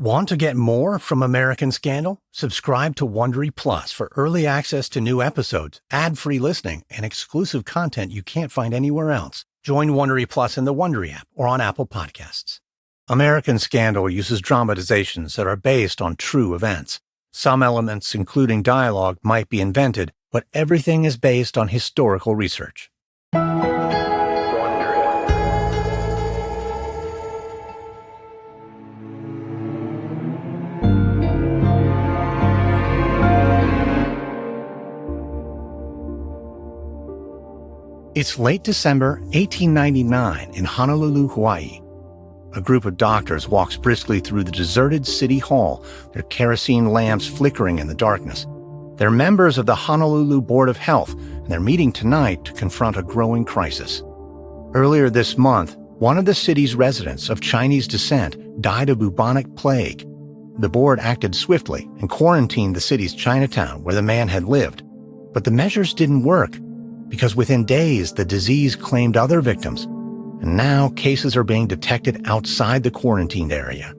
Want to get more from American Scandal? Subscribe to Wondery Plus for early access to new episodes, ad-free listening, and exclusive content you can't find anywhere else. Join Wondery Plus in the Wondery app or on Apple Podcasts. American Scandal uses dramatizations that are based on true events. Some elements, including dialogue, might be invented, but everything is based on historical research. It's late December 1899 in Honolulu, Hawaii. A group of doctors walks briskly through the deserted city hall, their kerosene lamps flickering in the darkness. They're members of the Honolulu Board of Health, and they're meeting tonight to confront a growing crisis. Earlier this month, one of the city's residents of Chinese descent died of bubonic plague. The board acted swiftly and quarantined the city's Chinatown where the man had lived. But the measures didn't work, because within days the disease claimed other victims, and now cases are being detected outside the quarantined area.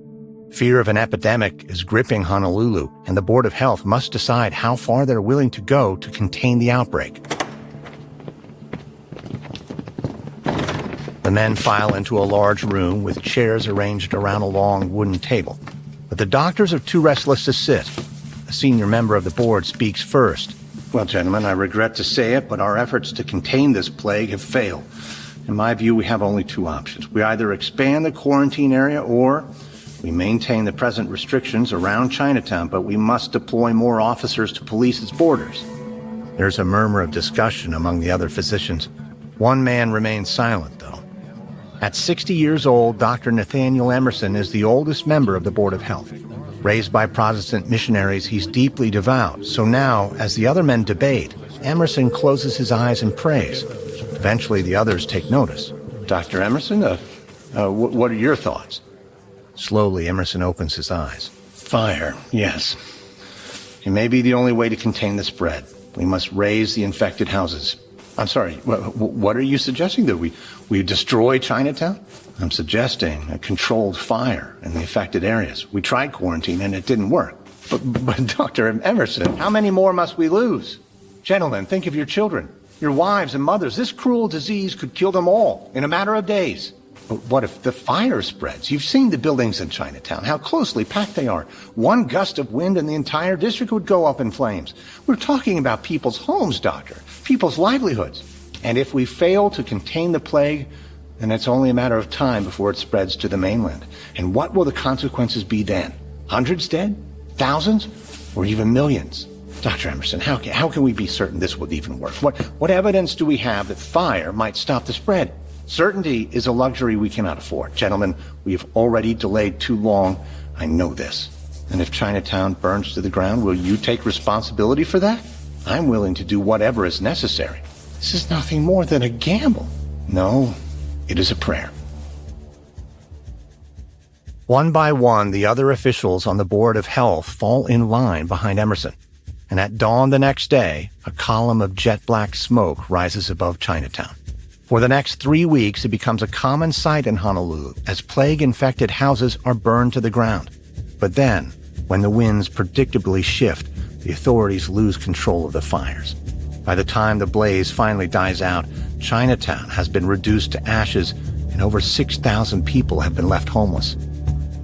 Fear of an epidemic is gripping Honolulu, and the Board of Health must decide how far they're willing to go to contain the outbreak. The men file into a large room with chairs arranged around a long wooden table. But the doctors are too restless to sit. A senior member of the board speaks first. Well, gentlemen, I regret to say it, but our efforts to contain this plague have failed. In my view, we have only two options. We either expand the quarantine area or we maintain the present restrictions around Chinatown, but we must deploy more officers to police its borders. There's a murmur of discussion among the other physicians. One man remains silent, though. At 60 years old, Dr. Nathaniel Emerson is the oldest member of the Board of Health. Raised by Protestant missionaries, he's deeply devout. So now, as the other men debate, Emerson closes his eyes and prays. Eventually, the others take notice. Dr. Emerson, what are your thoughts? Slowly, Emerson opens his eyes. Fire, yes. It may be the only way to contain the spread. We must raise the infected houses. I'm sorry, what are you suggesting? That we destroy Chinatown? I'm suggesting a controlled fire in the affected areas. We tried quarantine and it didn't work. But Dr. Emerson, how many more must we lose? Gentlemen, think of your children, your wives and mothers. This cruel disease could kill them all in a matter of days. But what if the fire spreads? You've seen the buildings in Chinatown, how closely packed they are. One gust of wind and the entire district would go up in flames. We're talking about people's homes, doctor, people's livelihoods. And if we fail to contain the plague, then it's only a matter of time before it spreads to the mainland. And what will the consequences be then? Hundreds dead? Thousands? Or even millions? Dr. Emerson, how can we be certain this would even work? What evidence do we have that fire might stop the spread? Certainty is a luxury we cannot afford. Gentlemen, we have already delayed too long. I know this. And if Chinatown burns to the ground, will you take responsibility for that? I'm willing to do whatever is necessary. This is nothing more than a gamble. No, it is a prayer. One by one, the other officials on the Board of Health fall in line behind Emerson. And at dawn the next day, a column of jet black smoke rises above Chinatown. For the next 3 weeks, it becomes a common sight in Honolulu as plague-infected houses are burned to the ground. But then, when the winds predictably shift, the authorities lose control of the fires. By the time the blaze finally dies out, Chinatown has been reduced to ashes and over 6,000 people have been left homeless.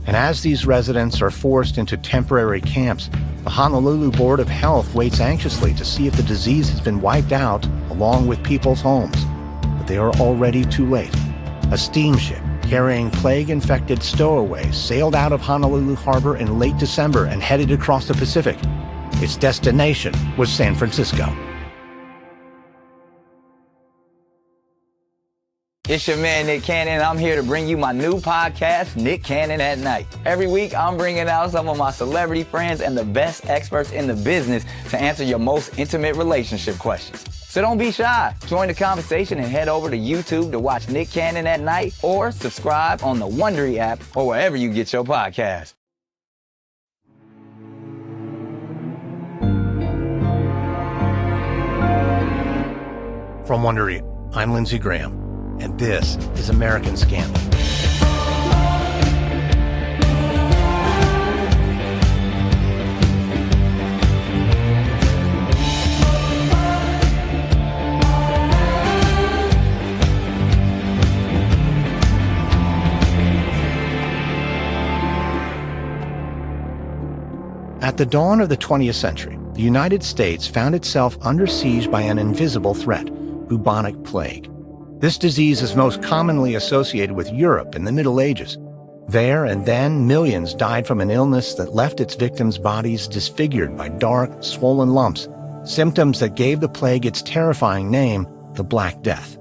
And as these residents are forced into temporary camps, the Honolulu Board of Health waits anxiously to see if the disease has been wiped out along with people's homes. But they are already too late. A steamship carrying plague-infected stowaways sailed out of Honolulu Harbor in late December and headed across the Pacific. Its destination was San Francisco. It's your man, Nick Cannon, and I'm here to bring you my new podcast, Nick Cannon at Night. Every week, I'm bringing out some of my celebrity friends and the best experts in the business to answer your most intimate relationship questions. So don't be shy. Join the conversation and head over to YouTube to watch Nick Cannon at Night or subscribe on the Wondery app or wherever you get your podcasts. From Wondery, I'm Lindsey Graham, and this is American Scandal. At the dawn of the 20th century, the United States found itself under siege by an invisible threat, bubonic plague. This disease is most commonly associated with Europe in the Middle Ages. There and then, millions died from an illness that left its victims' bodies disfigured by dark, swollen lumps, symptoms that gave the plague its terrifying name, the Black Death.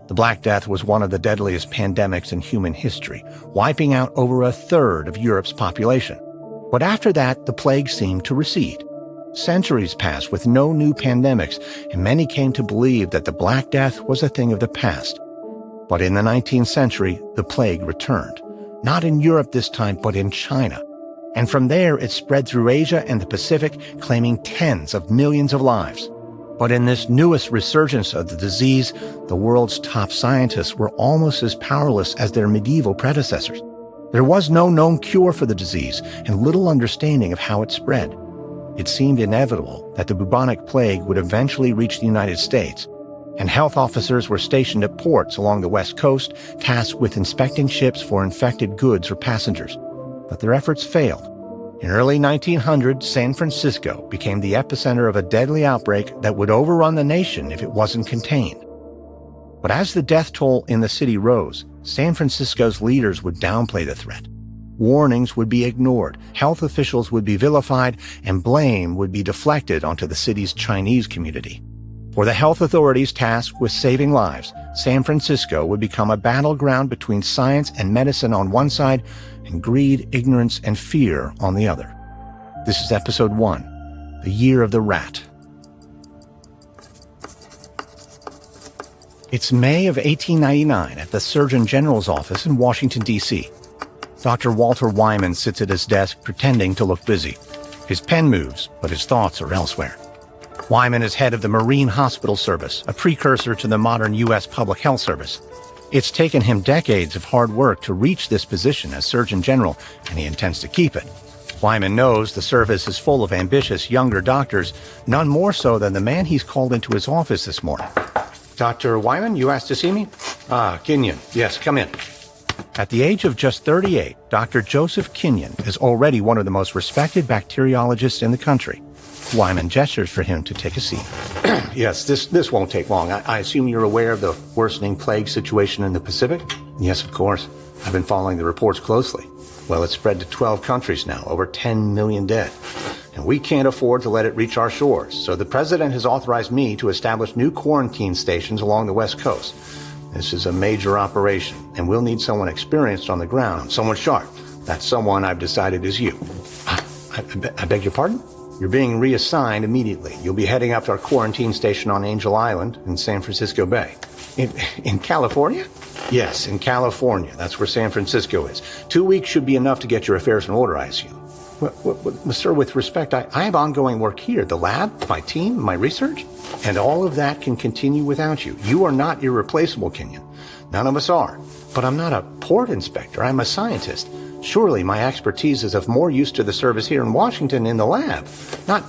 The Black Death was one of the deadliest pandemics in human history, wiping out over a third of Europe's population. But after that, the plague seemed to recede. Centuries passed with no new pandemics, and many came to believe that the Black Death was a thing of the past. But in the 19th century, the plague returned. Not in Europe this time, but in China. And from there, it spread through Asia and the Pacific, claiming tens of millions of lives. But in this newest resurgence of the disease, the world's top scientists were almost as powerless as their medieval predecessors. There was no known cure for the disease and little understanding of how it spread. It seemed inevitable that the bubonic plague would eventually reach the United States, and health officers were stationed at ports along the West Coast, tasked with inspecting ships for infected goods or passengers. But their efforts failed. In early 1900, San Francisco became the epicenter of a deadly outbreak that would overrun the nation if it wasn't contained. But as the death toll in the city rose, San Francisco's leaders would downplay the threat. Warnings would be ignored, health officials would be vilified, and blame would be deflected onto the city's Chinese community. For the health authorities tasked with saving lives, San Francisco would become a battleground between science and medicine on one side and greed, ignorance, and fear on the other. This is Episode 1, The Year of the Rat. It's May of 1899 at the Surgeon General's office in Washington, D.C. Dr. Walter Wyman sits at his desk pretending to look busy. His pen moves, but his thoughts are elsewhere. Wyman is head of the Marine Hospital Service, a precursor to the modern U.S. Public Health Service. It's taken him decades of hard work to reach this position as Surgeon General, and he intends to keep it. Wyman knows the service is full of ambitious younger doctors, none more so than the man he's called into his office this morning. Dr. Wyman, you asked to see me? Kinyoun. Yes, come in. At the age of just 38, Dr. Joseph Kinyoun is already one of the most respected bacteriologists in the country. Wyman gestures for him to take a seat. Yes, this won't take long. I assume you're aware of the worsening plague situation in the Pacific? Yes, of course. I've been following the reports closely. Well, it's spread to 12 countries now, over 10 million dead. And we can't afford to let it reach our shores, so the president has authorized me to establish new quarantine stations along the West Coast. This is a major operation, and we'll need someone experienced on the ground, someone sharp. That someone I've decided is you. I beg your pardon? You're being reassigned immediately. You'll be heading up to our quarantine station on Angel Island in San Francisco Bay. In California? Yes, in California. That's where San Francisco is. 2 weeks should be enough to get your affairs in order, I assume. Well, sir, with respect, I have ongoing work here. The lab, my team, my research, and all of that can continue without you. You are not irreplaceable, Kinyoun. None of us are. But I'm not a port inspector. I'm a scientist. Surely my expertise is of more use to the service here in Washington in the lab. Not,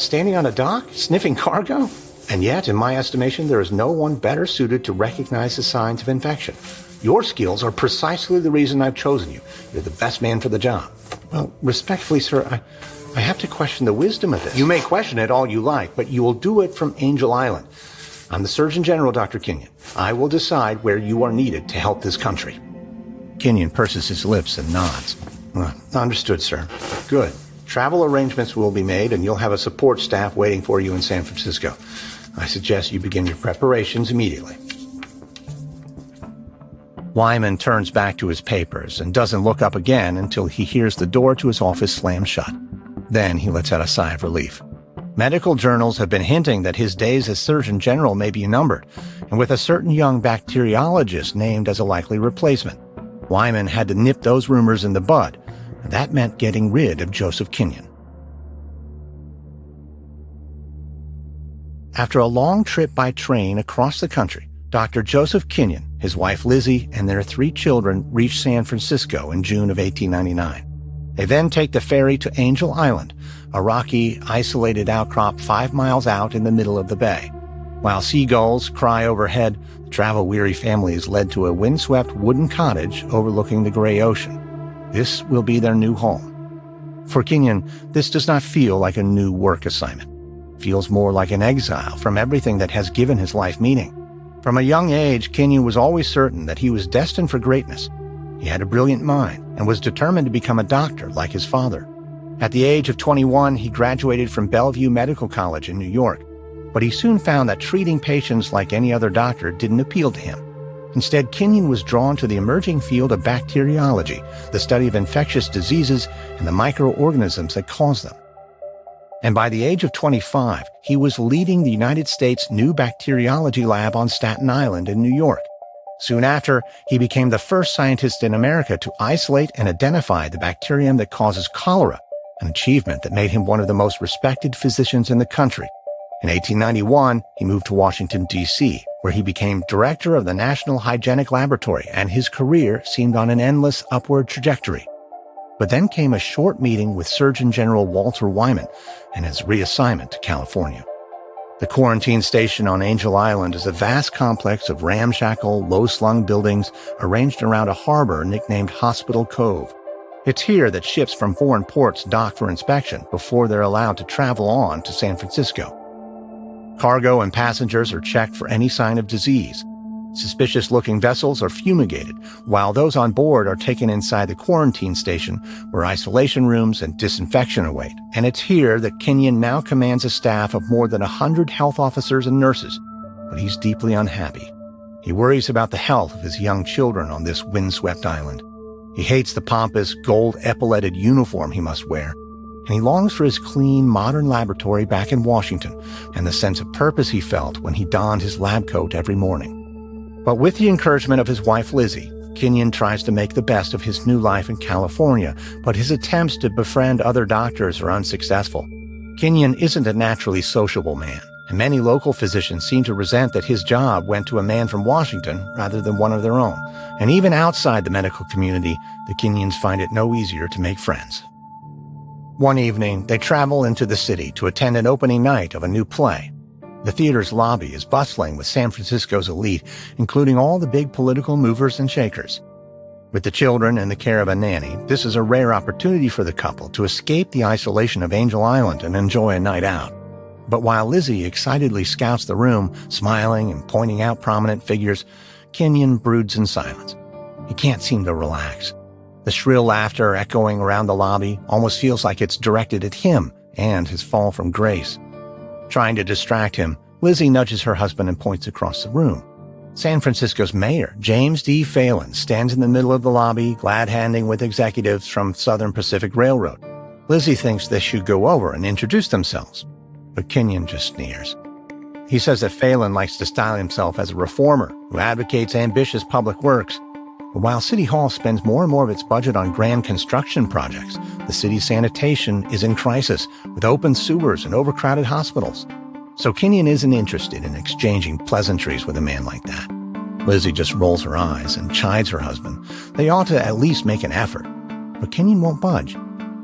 standing on a dock, sniffing cargo? And yet, in my estimation, there is no one better suited to recognize the signs of infection. Your skills are precisely the reason I've chosen you. You're the best man for the job. Well, respectfully, sir, I have to question the wisdom of this. You may question it all you like, but you will do it from Angel Island. I'm the Surgeon General, Dr. Kinyoun. I will decide where you are needed to help this country. Kinyoun purses his lips and nods. Understood, sir. Good. Travel arrangements will be made, and you'll have a support staff waiting for you in San Francisco. I suggest you begin your preparations immediately. Wyman turns back to his papers and doesn't look up again until he hears the door to his office slam shut. Then he lets out a sigh of relief. Medical journals have been hinting that his days as Surgeon General may be numbered, and with a certain young bacteriologist named as a likely replacement. Wyman had to nip those rumors in the bud, and that meant getting rid of Joseph Kinyoun. After a long trip by train across the country, Dr. Joseph Kinyoun, his wife Lizzie, and their 3 children reach San Francisco in June of 1899. They then take the ferry to Angel Island, a rocky, isolated outcrop 5 miles out in the middle of the bay. While seagulls cry overhead, the travel-weary family is led to a windswept wooden cottage overlooking the gray ocean. This will be their new home. For Kinyoun, this does not feel like a new work assignment. It feels more like an exile from everything that has given his life meaning. From a young age, Kinyoun was always certain that he was destined for greatness. He had a brilliant mind and was determined to become a doctor like his father. At the age of 21, he graduated from Bellevue Medical College in New York, but he soon found that treating patients like any other doctor didn't appeal to him. Instead, Kinyoun was drawn to the emerging field of bacteriology, the study of infectious diseases and the microorganisms that cause them. And by the age of 25, he was leading the United States' new bacteriology lab on Staten Island in New York. Soon after, he became the first scientist in America to isolate and identify the bacterium that causes cholera, an achievement that made him one of the most respected physicians in the country. In 1891, he moved to Washington, D.C., where he became director of the National Hygienic Laboratory, and his career seemed on an endless upward trajectory. But then came a short meeting with Surgeon General Walter Wyman and his reassignment to California. The quarantine station on Angel Island is a vast complex of ramshackle, low-slung buildings arranged around a harbor nicknamed Hospital Cove. It's here that ships from foreign ports dock for inspection before they're allowed to travel on to San Francisco. Cargo and passengers are checked for any sign of disease. Suspicious-looking vessels are fumigated, while those on board are taken inside the quarantine station where isolation rooms and disinfection await. And it's here that Kinyoun now commands a staff of more than 100 health officers and nurses. But he's deeply unhappy. He worries about the health of his young children on this windswept island. He hates the pompous, gold-epauletted uniform he must wear, and he longs for his clean, modern laboratory back in Washington and the sense of purpose he felt when he donned his lab coat every morning. But with the encouragement of his wife Lizzie, Kinyoun tries to make the best of his new life in California, but his attempts to befriend other doctors are unsuccessful. Kinyoun isn't a naturally sociable man, and many local physicians seem to resent that his job went to a man from Washington rather than one of their own. And even outside the medical community, the Kinyouns find it no easier to make friends. One evening, they travel into the city to attend an opening night of a new play. The theater's lobby is bustling with San Francisco's elite, including all the big political movers and shakers. With the children in the care of a nanny, this is a rare opportunity for the couple to escape the isolation of Angel Island and enjoy a night out. But while Lizzie excitedly scouts the room, smiling and pointing out prominent figures, Kinyoun broods in silence. He can't seem to relax. The shrill laughter echoing around the lobby almost feels like it's directed at him and his fall from grace. Trying to distract him, Lizzie nudges her husband and points across the room. San Francisco's mayor, James D. Phelan, stands in the middle of the lobby, glad-handing with executives from Southern Pacific Railroad. Lizzie thinks they should go over and introduce themselves, but Kinyoun just sneers. He says that Phelan likes to style himself as a reformer who advocates ambitious public works. But while City Hall spends more and more of its budget on grand construction projects, the city's sanitation is in crisis, with open sewers and overcrowded hospitals. So Kinyoun isn't interested in exchanging pleasantries with a man like that. Lizzie just rolls her eyes and chides her husband. They ought to at least make an effort. But Kinyoun won't budge.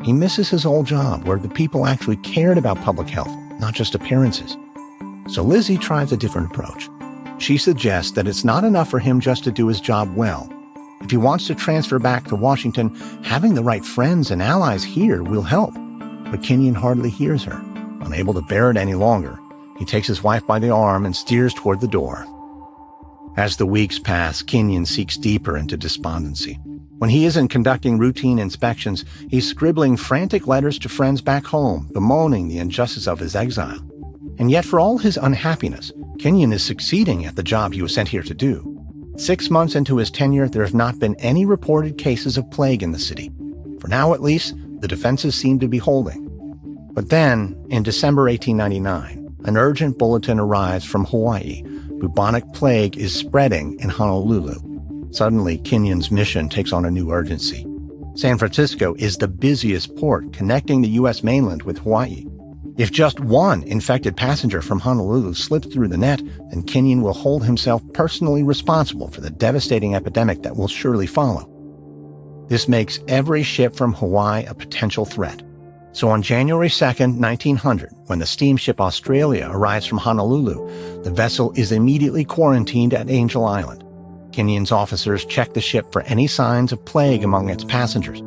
He misses his old job where the people actually cared about public health, not just appearances. So Lizzie tries a different approach. She suggests that it's not enough for him just to do his job well. If he wants to transfer back to Washington, having the right friends and allies here will help. But Kinyoun hardly hears her. Unable to bear it any longer, he takes his wife by the arm and steers toward the door. As the weeks pass, Kinyoun seeks deeper into despondency. When he isn't conducting routine inspections, he's scribbling frantic letters to friends back home, bemoaning the injustice of his exile. And yet, for all his unhappiness, Kinyoun is succeeding at the job he was sent here to do. 6 months into his tenure, there have not been any reported cases of plague in the city. For now, at least, the defenses seem to be holding. But then, in December 1899, an urgent bulletin arrives from Hawaii. Bubonic plague is spreading in Honolulu. Suddenly, Kinyoun's mission takes on a new urgency. San Francisco is the busiest port connecting the U.S. mainland with Hawaii. If just one infected passenger from Honolulu slips through the net, then Kinyoun will hold himself personally responsible for the devastating epidemic that will surely follow. This makes every ship from Hawaii a potential threat. So on January 2nd, 1900, when the steamship Australia arrives from Honolulu, the vessel is immediately quarantined at Angel Island. Kinyoun's officers check the ship for any signs of plague among its passengers.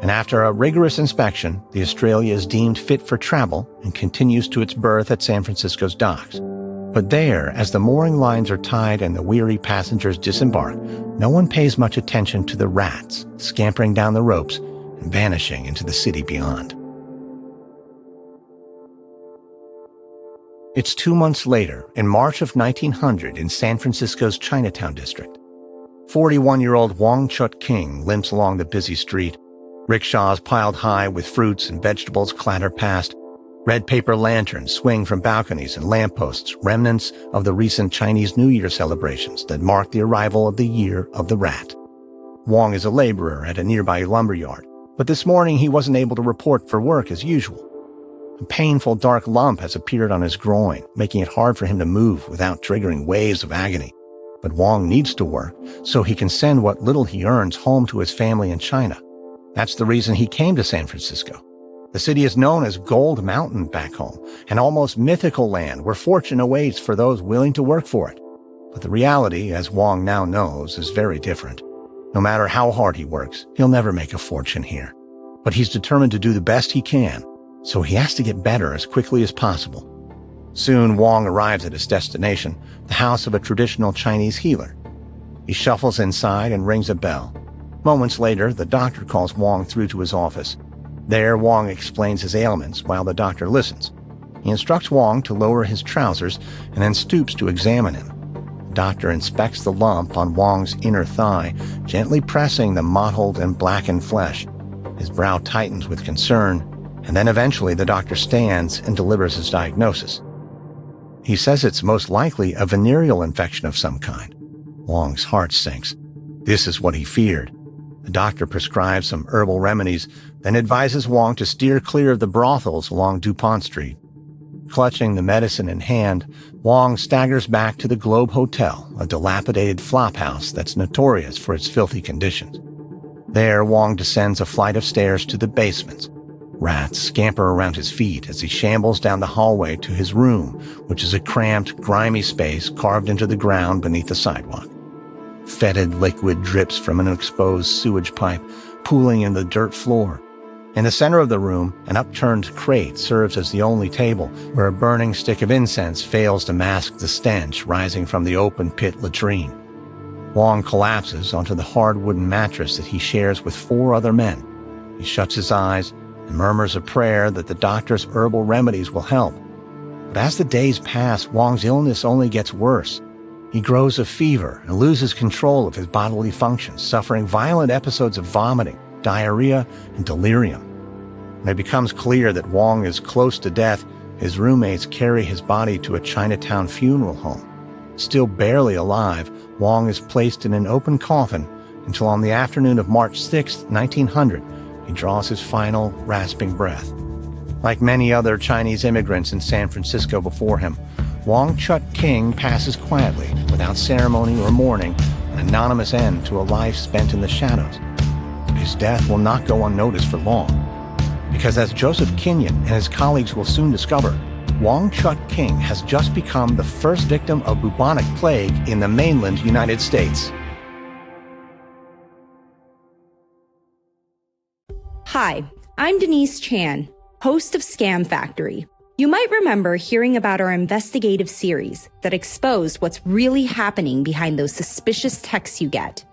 And after a rigorous inspection, the Australia is deemed fit for travel and continues to its berth at San Francisco's docks. But there, as the mooring lines are tied and the weary passengers disembark, no one pays much attention to the rats scampering down the ropes and vanishing into the city beyond. It's 2 months later, in March of 1900, in San Francisco's Chinatown district. 41-year-old Wong Chut-king limps along the busy street. Rickshaws piled high with fruits and vegetables clatter past. Red paper lanterns swing from balconies and lampposts, remnants of the recent Chinese New Year celebrations that mark the arrival of the Year of the Rat. Wong is a laborer at a nearby lumberyard, but this morning he wasn't able to report for work as usual. A painful dark lump has appeared on his groin, making it hard for him to move without triggering waves of agony. But Wong needs to work so he can send what little he earns home to his family in China. That's the reason he came to San Francisco. The city is known as Gold Mountain back home, an almost mythical land where fortune awaits for those willing to work for it. But the reality, as Wong now knows, is very different. No matter how hard he works, he'll never make a fortune here. But he's determined to do the best he can, so he has to get better as quickly as possible. Soon, Wong arrives at his destination, the house of a traditional Chinese healer. He shuffles inside and rings a bell. Moments later, the doctor calls Wong through to his office. There, Wong explains his ailments while the doctor listens. He instructs Wong to lower his trousers and then stoops to examine him. The doctor inspects the lump on Wong's inner thigh, gently pressing the mottled and blackened flesh. His brow tightens with concern, and then eventually the doctor stands and delivers his diagnosis. He says it's most likely a venereal infection of some kind. Wong's heart sinks. This is what he feared. The doctor prescribes some herbal remedies, then advises Wong to steer clear of the brothels along DuPont Street. Clutching the medicine in hand, Wong staggers back to the Globe Hotel, a dilapidated flophouse that's notorious for its filthy conditions. There, Wong descends a flight of stairs to the basements. Rats scamper around his feet as he shambles down the hallway to his room, which is a cramped, grimy space carved into the ground beneath the sidewalk. Fetid liquid drips from an exposed sewage pipe, pooling in the dirt floor. In the center of the room, an upturned crate serves as the only table, where a burning stick of incense fails to mask the stench rising from the open pit latrine. Wong collapses onto the hard wooden mattress that he shares with 4 other men. He shuts his eyes and murmurs a prayer that the doctor's herbal remedies will help. But as the days pass, Wong's illness only gets worse. He grows a fever and loses control of his bodily functions, suffering violent episodes of vomiting, diarrhea, and delirium. When it becomes clear that Wong is close to death, his roommates carry his body to a Chinatown funeral home. Still barely alive, Wong is placed in an open coffin until on the afternoon of March 6, 1900, he draws his final, rasping breath. Like many other Chinese immigrants in San Francisco before him, Wong Chut-king passes quietly, without ceremony or mourning, an anonymous end to a life spent in the shadows. But his death will not go unnoticed for long, because as Joseph Kinyoun and his colleagues will soon discover, Wong Chut-king has just become the first victim of bubonic plague in the mainland United States. Hi, I'm Denise Chan, host of Scam Factory. You might remember hearing about our investigative series that exposed what's really happening behind those suspicious texts you get.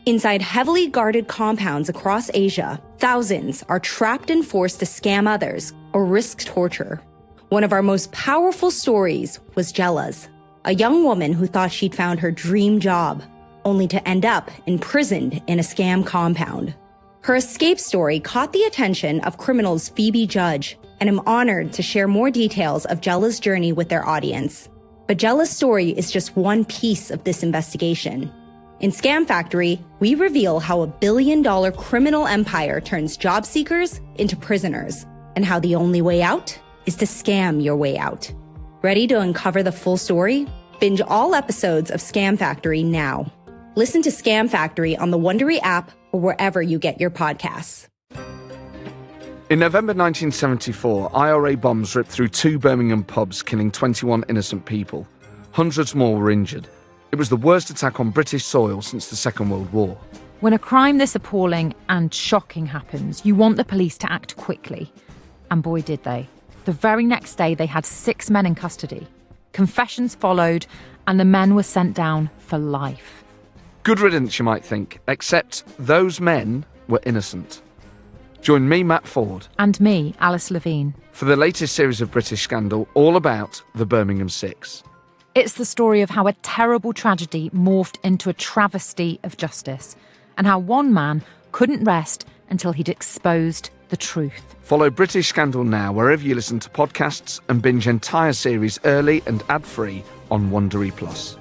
Inside heavily guarded compounds across Asia, thousands are trapped and forced to scam others or risk torture. One of our most powerful stories was Jella's, a young woman who thought she'd found her dream job, only to end up imprisoned in a scam compound. Her escape story caught the attention of Criminal's Phoebe Judge, and I'm honored to share more details of Jella's journey with their audience. But Jella's story is just one piece of this investigation. In Scam Factory, we reveal how a billion-dollar criminal empire turns job seekers into prisoners, and how the only way out is to scam your way out. Ready to uncover the full story? Binge all episodes of Scam Factory now. Listen to Scam Factory on the Wondery app or wherever you get your podcasts. In November 1974, IRA bombs ripped through 2 Birmingham pubs, killing 21 innocent people. Hundreds more were injured. It was the worst attack on British soil since the Second World War. When a crime this appalling and shocking happens, you want the police to act quickly. And boy, did they. The very next day, they had 6 men in custody. Confessions followed, and the men were sent down for life. Good riddance, you might think, except those men were innocent. Join me, Matt Ford. And me, Alice Levine. For the latest series of British Scandal, all about the Birmingham Six. It's the story of how a terrible tragedy morphed into a travesty of justice, and how one man couldn't rest until he'd exposed the truth. Follow British Scandal now wherever you listen to podcasts and binge entire series early and ad-free on Wondery Plus.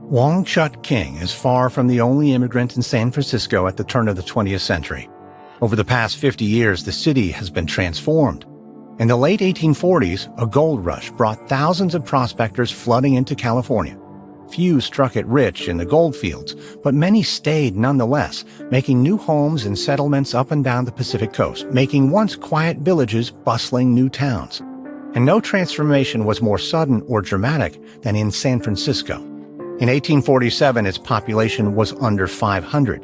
Wong Chut-king is far from the only immigrant in San Francisco at the turn of the 20th century. Over the past 50 years, the city has been transformed. In the late 1840s, a gold rush brought thousands of prospectors flooding into California. Few struck it rich in the gold fields, but many stayed nonetheless, making new homes and settlements up and down the Pacific coast, making once quiet villages bustling new towns. And no transformation was more sudden or dramatic than in San Francisco. In 1847, its population was under 500.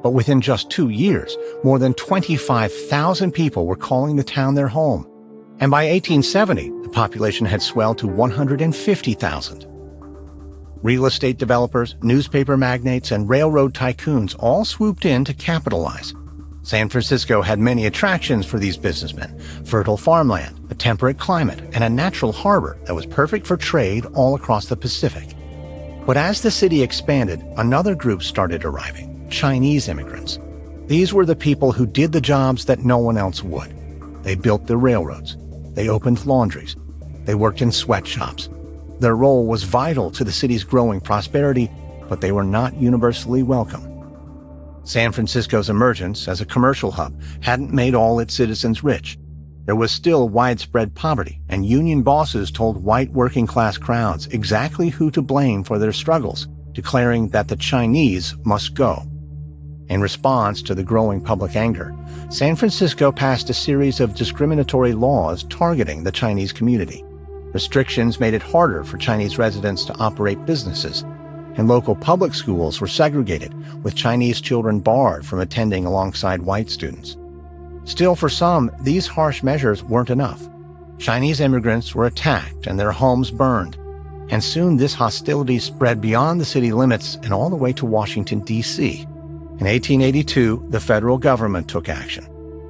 But within just 2 years, more than 25,000 people were calling the town their home. And by 1870, the population had swelled to 150,000. Real estate developers, newspaper magnates, and railroad tycoons all swooped in to capitalize. San Francisco had many attractions for these businessmen: fertile farmland, a temperate climate, and a natural harbor that was perfect for trade all across the Pacific. But as the city expanded, another group started arriving: Chinese immigrants. These were the people who did the jobs that no one else would. They built the railroads. They opened laundries. They worked in sweatshops. Their role was vital to the city's growing prosperity, but they were not universally welcome. San Francisco's emergence as a commercial hub hadn't made all its citizens rich. There was still widespread poverty, and union bosses told white working-class crowds exactly who to blame for their struggles, declaring that the Chinese must go. In response to the growing public anger, San Francisco passed a series of discriminatory laws targeting the Chinese community. Restrictions made it harder for Chinese residents to operate businesses, and local public schools were segregated, with Chinese children barred from attending alongside white students. Still, for some, these harsh measures weren't enough. Chinese immigrants were attacked and their homes burned, and soon this hostility spread beyond the city limits and all the way to Washington, D.C. In 1882, the federal government took action.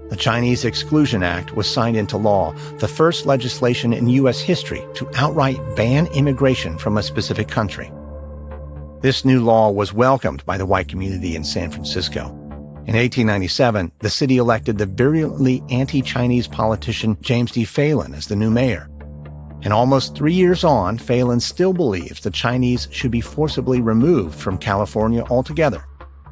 The Chinese Exclusion Act was signed into law, the first legislation in U.S. history to outright ban immigration from a specific country. This new law was welcomed by the white community in San Francisco. In 1897, the city elected the virulently anti-Chinese politician James D. Phelan as the new mayor. And almost 3 years on, Phelan still believes the Chinese should be forcibly removed from California altogether.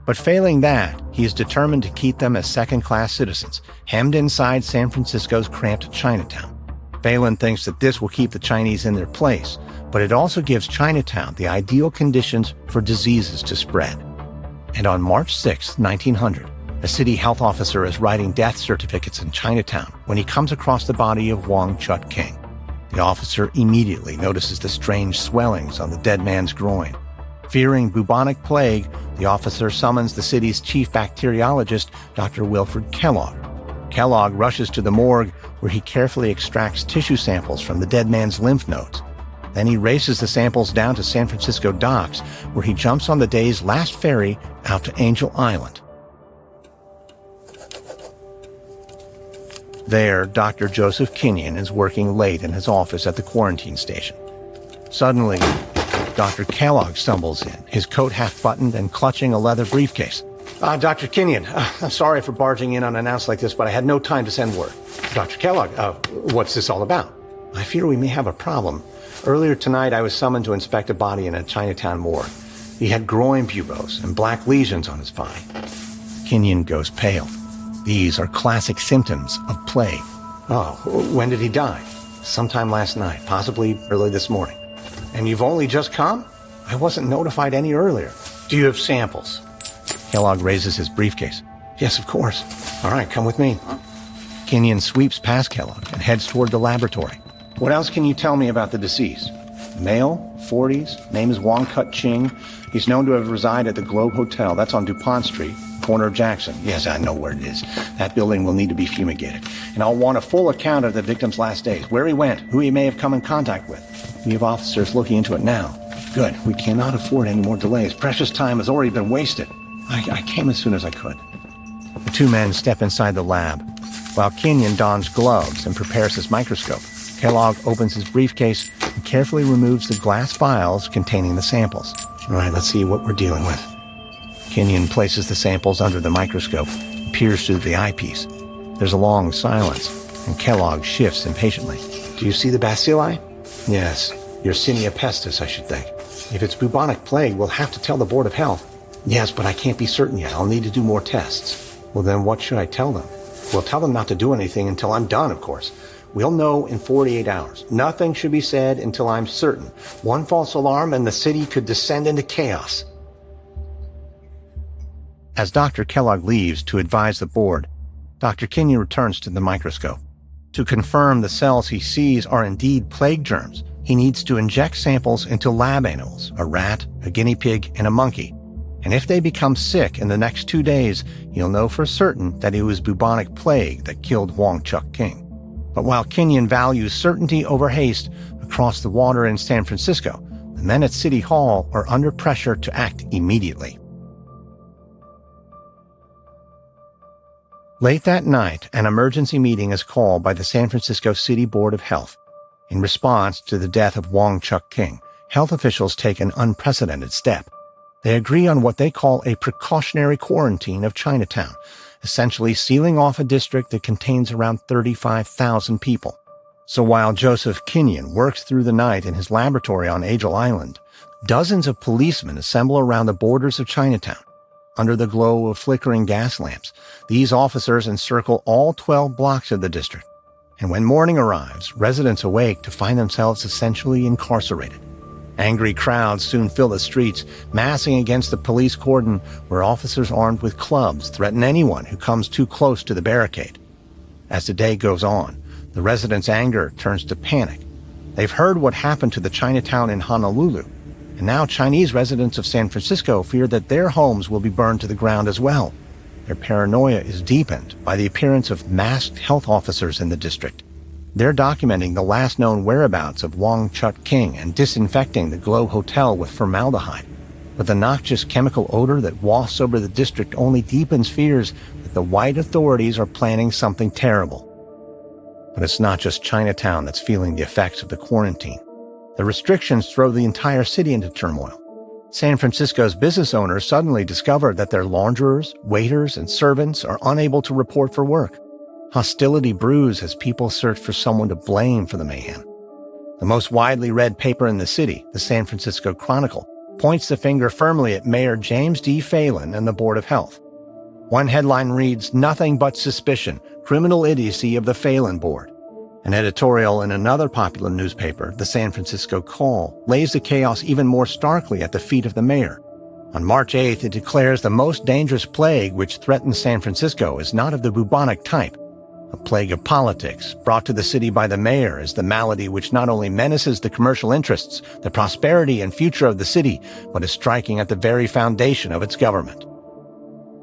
But failing that, he is determined to keep them as second-class citizens, hemmed inside San Francisco's cramped Chinatown. Phelan thinks that this will keep the Chinese in their place, but it also gives Chinatown the ideal conditions for diseases to spread. And on March 6, 1900, a city health officer is writing death certificates in Chinatown when he comes across the body of Wong Chut-king. The officer immediately notices the strange swellings on the dead man's groin. Fearing bubonic plague, the officer summons the city's chief bacteriologist, Dr. Wilfred Kellogg. Kellogg rushes to the morgue, where he carefully extracts tissue samples from the dead man's lymph nodes. Then he races the samples down to San Francisco docks, where he jumps on the day's last ferry out to Angel Island. There, Dr. Joseph Kinyoun is working late in his office at the quarantine station. Suddenly, Dr. Kellogg stumbles in, his coat half-buttoned and clutching a leather briefcase. Dr. Kinyoun, I'm sorry for barging in unannounced like this, but I had no time to send word. Dr. Kellogg, what's this all about? I fear we may have a problem. Earlier tonight, I was summoned to inspect a body in a Chinatown morgue. He had groin bureaus and black lesions on his body. Kinyoun goes pale. These are classic symptoms of plague. Oh, when did he die? Sometime last night, possibly early this morning. And you've only just come? I wasn't notified any earlier. Do you have samples? Kellogg raises his briefcase. Yes, of course. All right, come with me. Kinyoun sweeps past Kellogg and heads toward the laboratory. What else can you tell me about the deceased? Male, 40s, name is Wong Kut Ching. He's known to have resided at the Globe Hotel. That's on DuPont Street, corner of Jackson. Yes, I know where it is. That building will need to be fumigated. And I'll want a full account of the victim's last days, where he went, who he may have come in contact with. We have officers looking into it now. Good. We cannot afford any more delays. Precious time has already been wasted. I came as soon as I could. The two men step inside the lab. While Kinyoun dons gloves and prepares his microscope, Kellogg opens his briefcase and carefully removes the glass vials containing the samples. All right, let's see what we're dealing with. Kinyoun places the samples under the microscope and peers through the eyepiece. There's a long silence, and Kellogg shifts impatiently. Do you see the bacilli? Yes, Yersinia pestis, I should think. If it's bubonic plague, we'll have to tell the Board of Health. Yes, but I can't be certain yet. I'll need to do more tests. Well, then what should I tell them? Well, tell them not to do anything until I'm done, of course. We'll know in 48 hours. Nothing should be said until I'm certain. One false alarm and the city could descend into chaos. As Dr. Kellogg leaves to advise the board, Dr. Kinyoun returns to the microscope. To confirm the cells he sees are indeed plague germs, he needs to inject samples into lab animals, a rat, a guinea pig, and a monkey. And if they become sick in the next 2 days, he'll know for certain that it was bubonic plague that killed Wong Chuk King. But while Kinyoun values certainty over haste across the water in San Francisco, the men at City Hall are under pressure to act immediately. Late that night, an emergency meeting is called by the San Francisco City Board of Health. In response to the death of Wong Chuk King, health officials take an unprecedented step. They agree on what they call a precautionary quarantine of Chinatown, essentially sealing off a district that contains around 35,000 people. So while Joseph Kinyoun works through the night in his laboratory on Angel Island, dozens of policemen assemble around the borders of Chinatown. Under the glow of flickering gas lamps, these officers encircle all 12 blocks of the district. And when morning arrives, residents awake to find themselves essentially incarcerated. Angry crowds soon fill the streets, massing against the police cordon where officers armed with clubs threaten anyone who comes too close to the barricade. As the day goes on, the residents' anger turns to panic. They've heard what happened to the Chinatown in Honolulu, and now Chinese residents of San Francisco fear that their homes will be burned to the ground as well. Their paranoia is deepened by the appearance of masked health officers in the district. They're documenting the last known whereabouts of Wong Chuk King and disinfecting the Globe Hotel with formaldehyde. But the noxious chemical odor that wafts over the district only deepens fears that the white authorities are planning something terrible. But it's not just Chinatown that's feeling the effects of the quarantine. The restrictions throw the entire city into turmoil. San Francisco's business owners suddenly discover that their launderers, waiters, and servants are unable to report for work. Hostility brews as people search for someone to blame for the mayhem. The most widely read paper in the city, the San Francisco Chronicle, points the finger firmly at Mayor James D. Phelan and the Board of Health. One headline reads, "Nothing but suspicion, criminal idiocy of the Phelan Board." An editorial in another popular newspaper, the San Francisco Call, lays the chaos even more starkly at the feet of the mayor. On March 8th, it declares the most dangerous plague which threatens San Francisco is not of the bubonic type. A plague of politics, brought to the city by the mayor, is the malady which not only menaces the commercial interests, the prosperity and future of the city, but is striking at the very foundation of its government.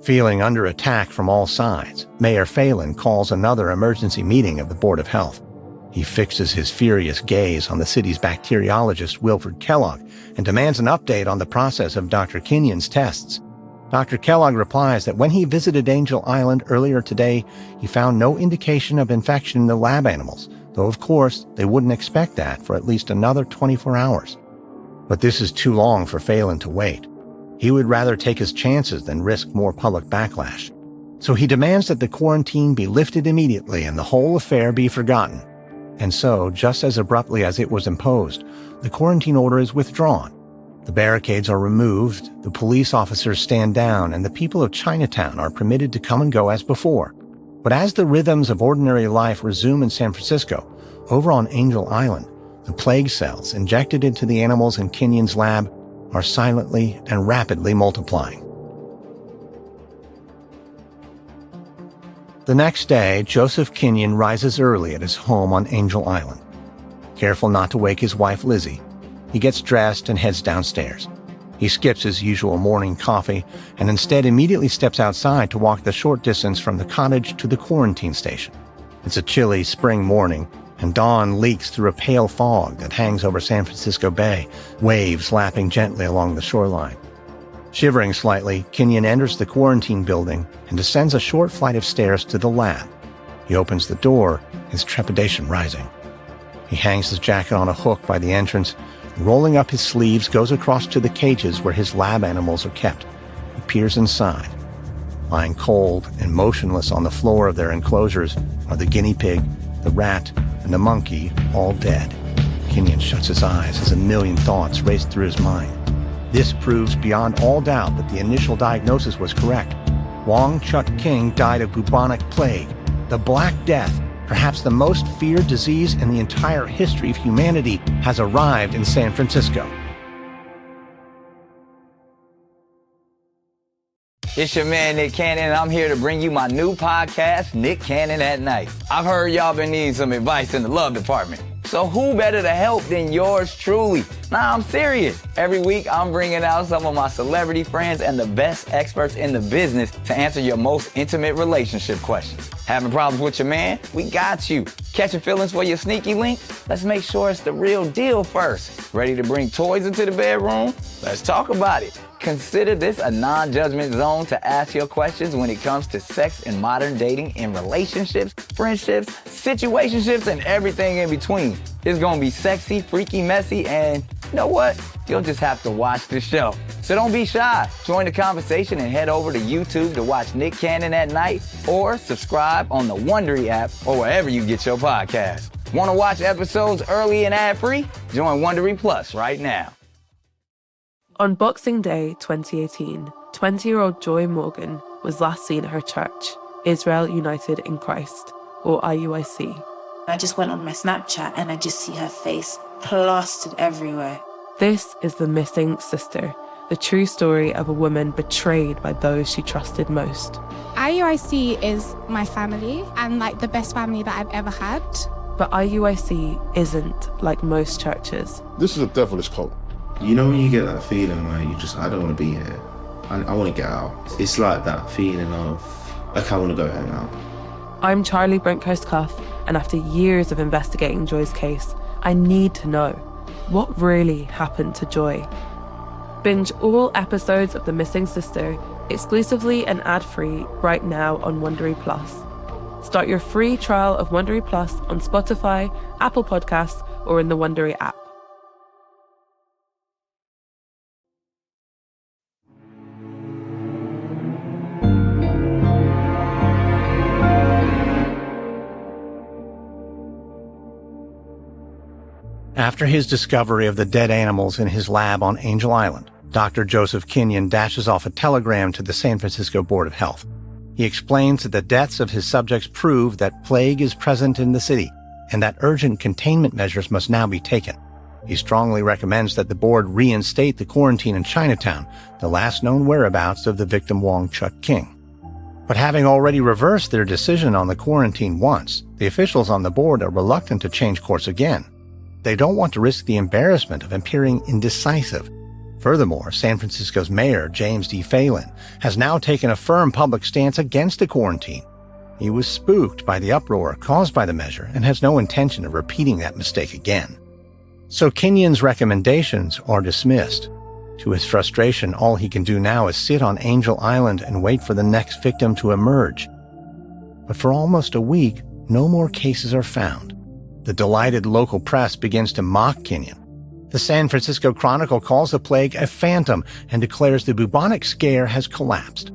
Feeling under attack from all sides, Mayor Phelan calls another emergency meeting of the Board of Health. He fixes his furious gaze on the city's bacteriologist, Wilfred Kellogg, and demands an update on the process of Dr. Kinyoun's tests. Dr. Kellogg replies that when he visited Angel Island earlier today, he found no indication of infection in the lab animals, though of course they wouldn't expect that for at least another 24 hours. But this is too long for Phelan to wait. He would rather take his chances than risk more public backlash. So he demands that the quarantine be lifted immediately and the whole affair be forgotten. And so, just as abruptly as it was imposed, the quarantine order is withdrawn. The barricades are removed, the police officers stand down, and the people of Chinatown are permitted to come and go as before. But as the rhythms of ordinary life resume in San Francisco, over on Angel Island, the plague cells injected into the animals in Kinyoun's lab are silently and rapidly multiplying. The next day, Joseph Kinyoun rises early at his home on Angel Island. Careful not to wake his wife Lizzie, he gets dressed and heads downstairs. He skips his usual morning coffee and instead immediately steps outside to walk the short distance from the cottage to the quarantine station. It's a chilly spring morning, and dawn leaks through a pale fog that hangs over San Francisco Bay, waves lapping gently along the shoreline. Shivering slightly, Kinyoun enters the quarantine building and descends a short flight of stairs to the lab. He opens the door, his trepidation rising. He hangs his jacket on a hook by the entrance, and rolling up his sleeves, goes across to the cages where his lab animals are kept. He peers inside. Lying cold and motionless on the floor of their enclosures are the guinea pig, the rat, and the monkey, all dead. Kinyoun shuts his eyes as a million thoughts race through his mind. This proves beyond all doubt that the initial diagnosis was correct. Wong Chuk King died of bubonic plague, the Black Death, perhaps the most feared disease in the entire history of humanity, has arrived in San Francisco. It's your man, Nick Cannon, and I'm here to bring you my new podcast, Nick Cannon at Night. I've heard y'all been needing some advice in the love department. So who better to help than yours truly? Nah, I'm serious. Every week, I'm bringing out some of my celebrity friends and the best experts in the business to answer your most intimate relationship questions. Having problems with your man? We got you. Catching feelings for your sneaky link? Let's make sure it's the real deal first. Ready to bring toys into the bedroom? Let's talk about it. Consider this a non-judgment zone to ask your questions when it comes to sex and modern dating in relationships, friendships, situationships, and everything in between. It's gonna be sexy, freaky, messy, and you know what? You'll just have to watch the show. So don't be shy. Join the conversation and head over to YouTube to watch Nick Cannon at Night, or subscribe on the Wondery app or wherever you get your podcasts. Want to watch episodes early and ad-free? Join Wondery Plus right now. On Boxing Day 2018, 20-year-old Joy Morgan was last seen at her church, Israel United in Christ, or IUIC. I just went on my Snapchat and I just see her face plastered everywhere. This is The Missing Sister, the true story of a woman betrayed by those she trusted most. IUIC is my family and like the best family that I've ever had. But IUIC isn't like most churches. This is a devilish cult. You know when you get that feeling where you just, I don't want to be here. I want to get out. It's like that feeling of, like, I want to go home now. I'm Charlie Brinkhurst-Cuff, and after years of investigating Joy's case, I need to know, what really happened to Joy? Binge all episodes of The Missing Sister exclusively and ad-free right now on Wondery Plus. Start your free trial of Wondery Plus on Spotify, Apple Podcasts, or in the Wondery app. After his discovery of the dead animals in his lab on Angel Island, Dr. Joseph Kinyoun dashes off a telegram to the San Francisco Board of Health. He explains that the deaths of his subjects prove that plague is present in the city and that urgent containment measures must now be taken. He strongly recommends that the board reinstate the quarantine in Chinatown, the last known whereabouts of the victim Wong Chuk King. But having already reversed their decision on the quarantine once, the officials on the board are reluctant to change course again. They don't want to risk the embarrassment of appearing indecisive. Furthermore, San Francisco's mayor, James D. Phelan, has now taken a firm public stance against the quarantine. He was spooked by the uproar caused by the measure and has no intention of repeating that mistake again. So Kinyoun's recommendations are dismissed. To his frustration, all he can do now is sit on Angel Island and wait for the next victim to emerge. But for almost a week, no more cases are found. The delighted local press begins to mock Kinyoun. The San Francisco Chronicle calls the plague a phantom and declares the bubonic scare has collapsed.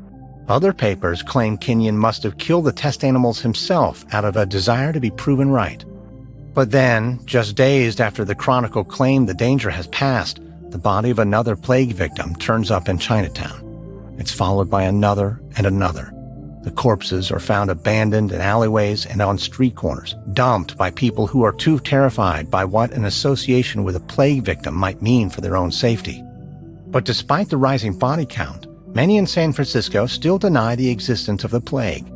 Other papers claim Kinyoun must have killed the test animals himself out of a desire to be proven right. But then, just days after the Chronicle claimed the danger has passed, the body of another plague victim turns up in Chinatown. It's followed by another and another. The corpses are found abandoned in alleyways and on street corners, dumped by people who are too terrified by what an association with a plague victim might mean for their own safety. But despite the rising body count, many in San Francisco still deny the existence of the plague.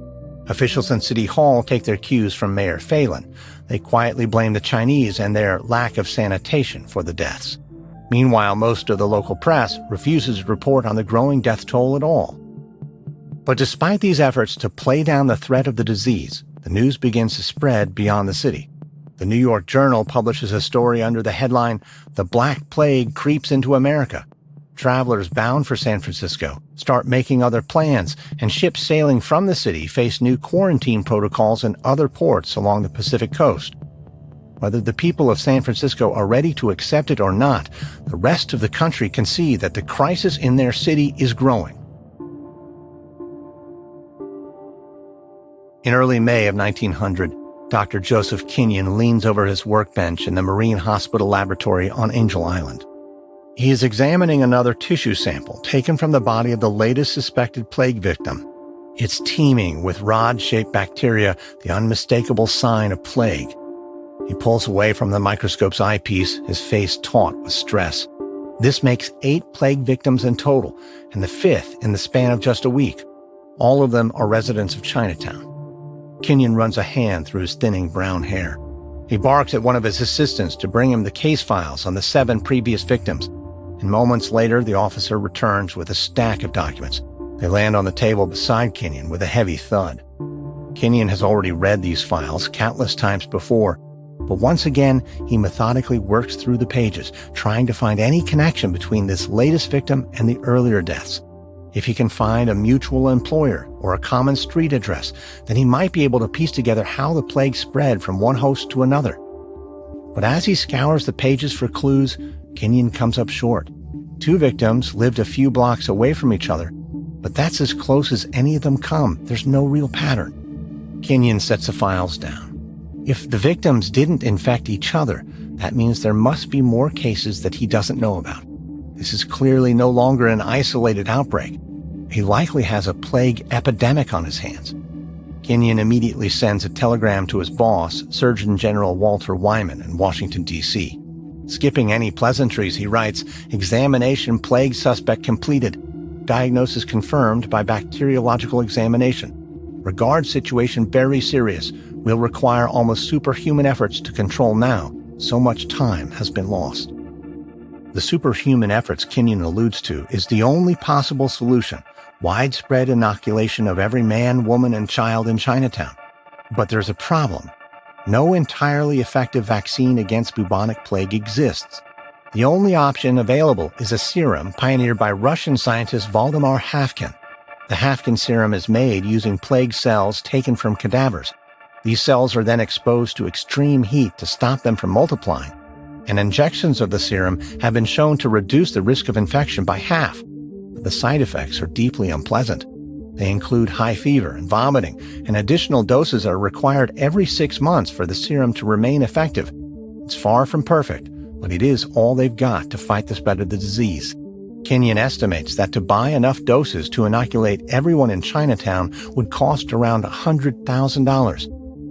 Officials in City Hall take their cues from Mayor Phelan. They quietly blame the Chinese and their lack of sanitation for the deaths. Meanwhile, most of the local press refuses to report on the growing death toll at all. But despite these efforts to play down the threat of the disease, the news begins to spread beyond the city. The New York Journal publishes a story under the headline, "The Black Plague Creeps into America." Travelers bound for San Francisco start making other plans, and ships sailing from the city face new quarantine protocols in other ports along the Pacific coast. Whether the people of San Francisco are ready to accept it or not, the rest of the country can see that the crisis in their city is growing. In early May of 1900, Dr. Joseph Kinyoun leans over his workbench in the Marine Hospital Laboratory on Angel Island. He is examining another tissue sample taken from the body of the latest suspected plague victim. It's teeming with rod-shaped bacteria, the unmistakable sign of plague. He pulls away from the microscope's eyepiece, his face taut with stress. This makes 8 plague victims in total, and the 5th in the span of just a week. All of them are residents of Chinatown. Kinyoun runs a hand through his thinning brown hair. He barks at one of his assistants to bring him the case files on the 7 previous victims. And moments later, the officer returns with a stack of documents. They land on the table beside Kinyoun with a heavy thud. Kinyoun has already read these files countless times before, but once again, he methodically works through the pages, trying to find any connection between this latest victim and the earlier deaths. If he can find a mutual employer or a common street address, then he might be able to piece together how the plague spread from one host to another. But as he scours the pages for clues, Kinyoun comes up short. 2 victims lived a few blocks away from each other, but that's as close as any of them come. There's no real pattern. Kinyoun sets the files down. If the victims didn't infect each other, that means there must be more cases that he doesn't know about. This is clearly no longer an isolated outbreak. He likely has a plague epidemic on his hands. Kinyoun immediately sends a telegram to his boss, Surgeon General Walter Wyman in Washington, D.C. Skipping any pleasantries, he writes, "Examination plague suspect completed. Diagnosis confirmed by bacteriological examination. Regard situation very serious. Will require almost superhuman efforts to control now. So much time has been lost." The superhuman efforts Kinyoun alludes to is the only possible solution, widespread inoculation of every man, woman, and child in Chinatown. But there's a problem. No entirely effective vaccine against bubonic plague exists. The only option available is a serum pioneered by Russian scientist Valdemar Havkin. The Havkin serum is made using plague cells taken from cadavers. These cells are then exposed to extreme heat to stop them from multiplying, and injections of the serum have been shown to reduce the risk of infection by half. But the side effects are deeply unpleasant. They include high fever and vomiting, and additional doses are required every 6 months for the serum to remain effective. It's far from perfect, but it is all they've got to fight the spread of the disease. Kinyoun estimates that to buy enough doses to inoculate everyone in Chinatown would cost around $100,000.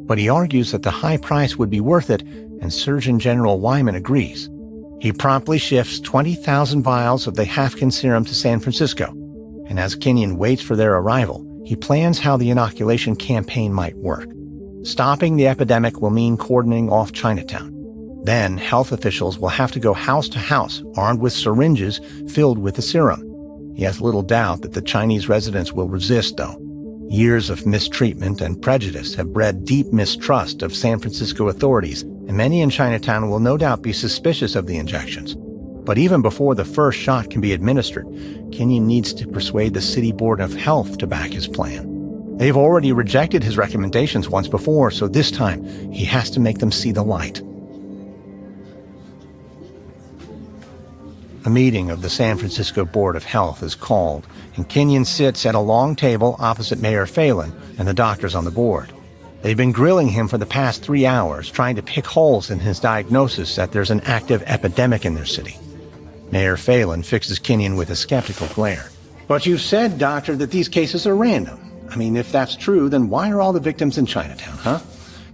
But he argues that the high price would be worth it, and Surgeon General Wyman agrees. He promptly shifts 20,000 vials of the Havkin serum to San Francisco, and as Kinyoun waits for their arrival, he plans how the inoculation campaign might work. Stopping the epidemic will mean cordoning off Chinatown. Then, health officials will have to go house to house, armed with syringes filled with the serum. He has little doubt that the Chinese residents will resist, though. Years of mistreatment and prejudice have bred deep mistrust of San Francisco authorities, and many in Chinatown will no doubt be suspicious of the injections. But even before the first shot can be administered, Kinyoun needs to persuade the City Board of Health to back his plan. They've already rejected his recommendations once before, so this time he has to make them see the light. A meeting of the San Francisco Board of Health is called, and Kinyoun sits at a long table opposite Mayor Phelan and the doctors on the board. They've been grilling him for the past 3 hours, trying to pick holes in his diagnosis that there's an active epidemic in their city. Mayor Phelan fixes Kinyoun with a skeptical glare. "But you've said, Doctor, that these cases are random. I mean, if that's true, then why are all the victims in Chinatown, huh?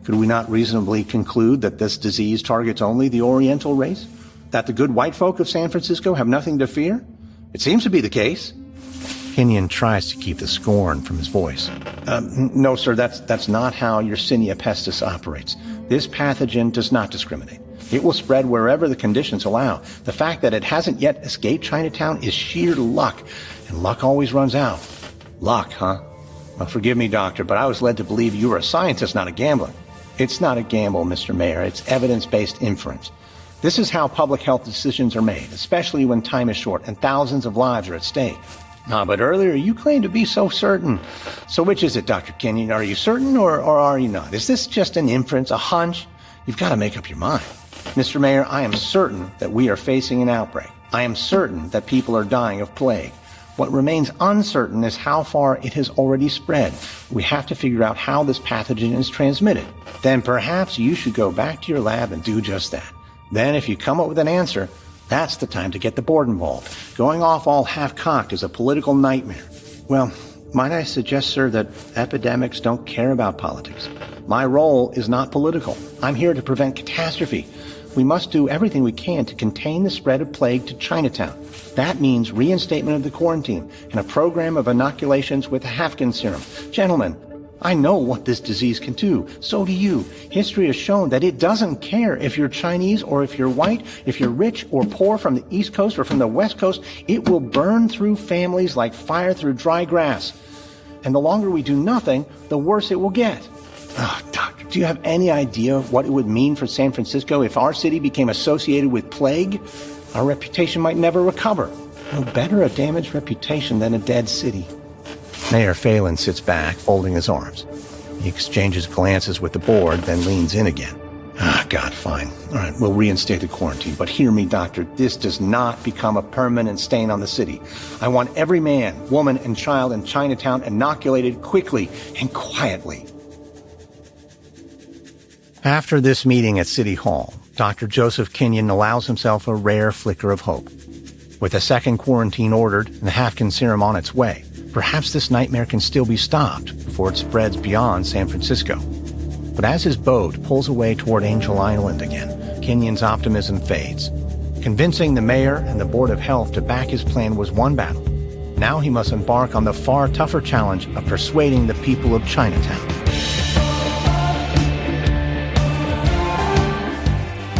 Could we not reasonably conclude that this disease targets only the Oriental race? That the good white folk of San Francisco have nothing to fear? It seems to be the case. Kinyoun tries to keep the scorn from his voice. No, sir, that's not how Yersinia pestis operates. This pathogen does not discriminate. It will spread wherever the conditions allow. The fact that it hasn't yet escaped Chinatown is sheer luck, and luck always runs out. Luck, huh? Well, forgive me, doctor, but I was led to believe you were a scientist, not a gambler. It's not a gamble, Mr. Mayor. It's evidence-based inference. This is how public health decisions are made, especially when time is short and thousands of lives are at stake. But earlier you claimed to be so certain. So which is it, Dr. Kinyoun? Are you certain or are you not? Is this just an inference, a hunch? You've got to make up your mind. Mr. Mayor, I am certain that we are facing an outbreak. I am certain that people are dying of plague. What remains uncertain is how far it has already spread. We have to figure out how this pathogen is transmitted. Then perhaps you should go back to your lab and do just that. Then if you come up with an answer, that's the time to get the board involved. Going off all half-cocked is a political nightmare. Well, might I suggest, sir, that epidemics don't care about politics. My role is not political. I'm here to prevent catastrophe. We must do everything we can to contain the spread of plague to Chinatown. That means reinstatement of the quarantine and a program of inoculations with the Hafkin serum. Gentlemen, I know what this disease can do. So do you. History has shown that it doesn't care if you're Chinese or if you're white, if you're rich or poor, from the East Coast or from the West Coast. It will burn through families like fire through dry grass. And the longer we do nothing, the worse it will get. Doctor, do you have any idea what it would mean for San Francisco if our city became associated with plague? Our reputation might never recover. No better a damaged reputation than a dead city. Mayor Phelan sits back, folding his arms. He exchanges glances with the board, then leans in again. God, fine. All right, we'll reinstate the quarantine. But hear me, doctor, this does not become a permanent stain on the city. I want every man, woman, and child in Chinatown inoculated quickly and quietly. After this meeting at City Hall, Dr. Joseph Kinyoun allows himself a rare flicker of hope. With a second quarantine ordered and the Hafkin serum on its way, perhaps this nightmare can still be stopped before it spreads beyond San Francisco. But as his boat pulls away toward Angel Island again, Kinyoun's optimism fades. Convincing the mayor and the Board of Health to back his plan was one battle. Now he must embark on the far tougher challenge of persuading the people of Chinatown.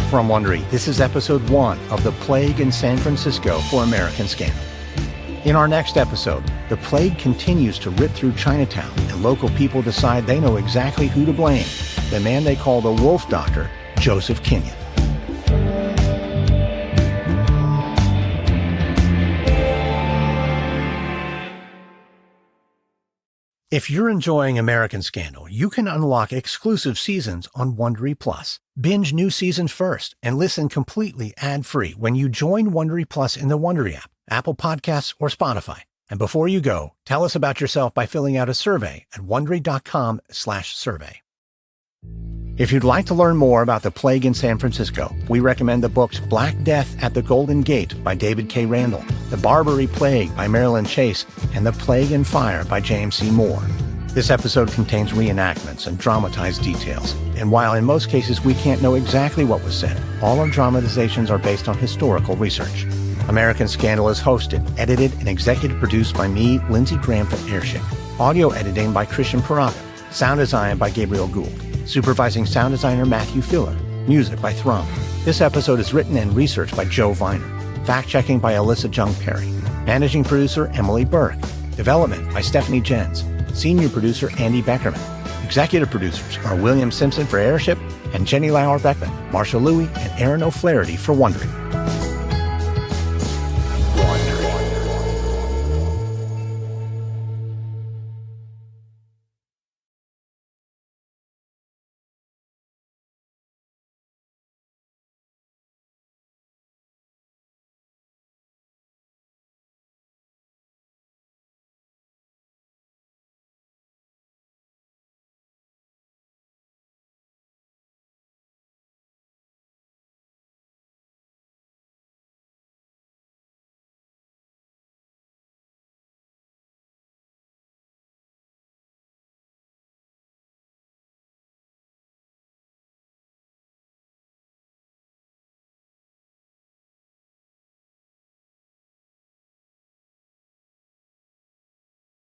From Wondery, this is episode 1 of The Plague in San Francisco for American Scandal. In our next episode, the plague continues to rip through Chinatown, and local people decide they know exactly who to blame. The man they call the Wolf Doctor, Joseph Kinyoun. If you're enjoying American Scandal, you can unlock exclusive seasons on Wondery Plus. Binge new seasons first and listen completely ad-free when you join Wondery Plus in the Wondery app, Apple Podcasts, or Spotify. And before you go, tell us about yourself by filling out a survey at Wondery.com/survey. If you'd like to learn more about the plague in San Francisco, we recommend the books Black Death at the Golden Gate by David K. Randall, The Barbary Plague by Marilyn Chase, and The Plague and Fire by James C. Moore. This episode contains reenactments and dramatized details, and while in most cases we can't know exactly what was said, all our dramatizations are based on historical research. American Scandal is hosted, edited, and executive produced by me, Lindsey Graham for Airship. Audio editing by Christian Paraga. Sound design by Gabriel Gould. Supervising sound designer Matthew Filler. Music by Thrum. This episode is written and researched by Joe Viner. Fact-checking by Alyssa Jung Perry. Managing producer Emily Burke. Development by Stephanie Jens. Senior producer Andy Beckerman. Executive producers are William Simpson for Airship and Jenny Lauer Beckman, Marsha Louie, and Aaron O'Flaherty for Wondery.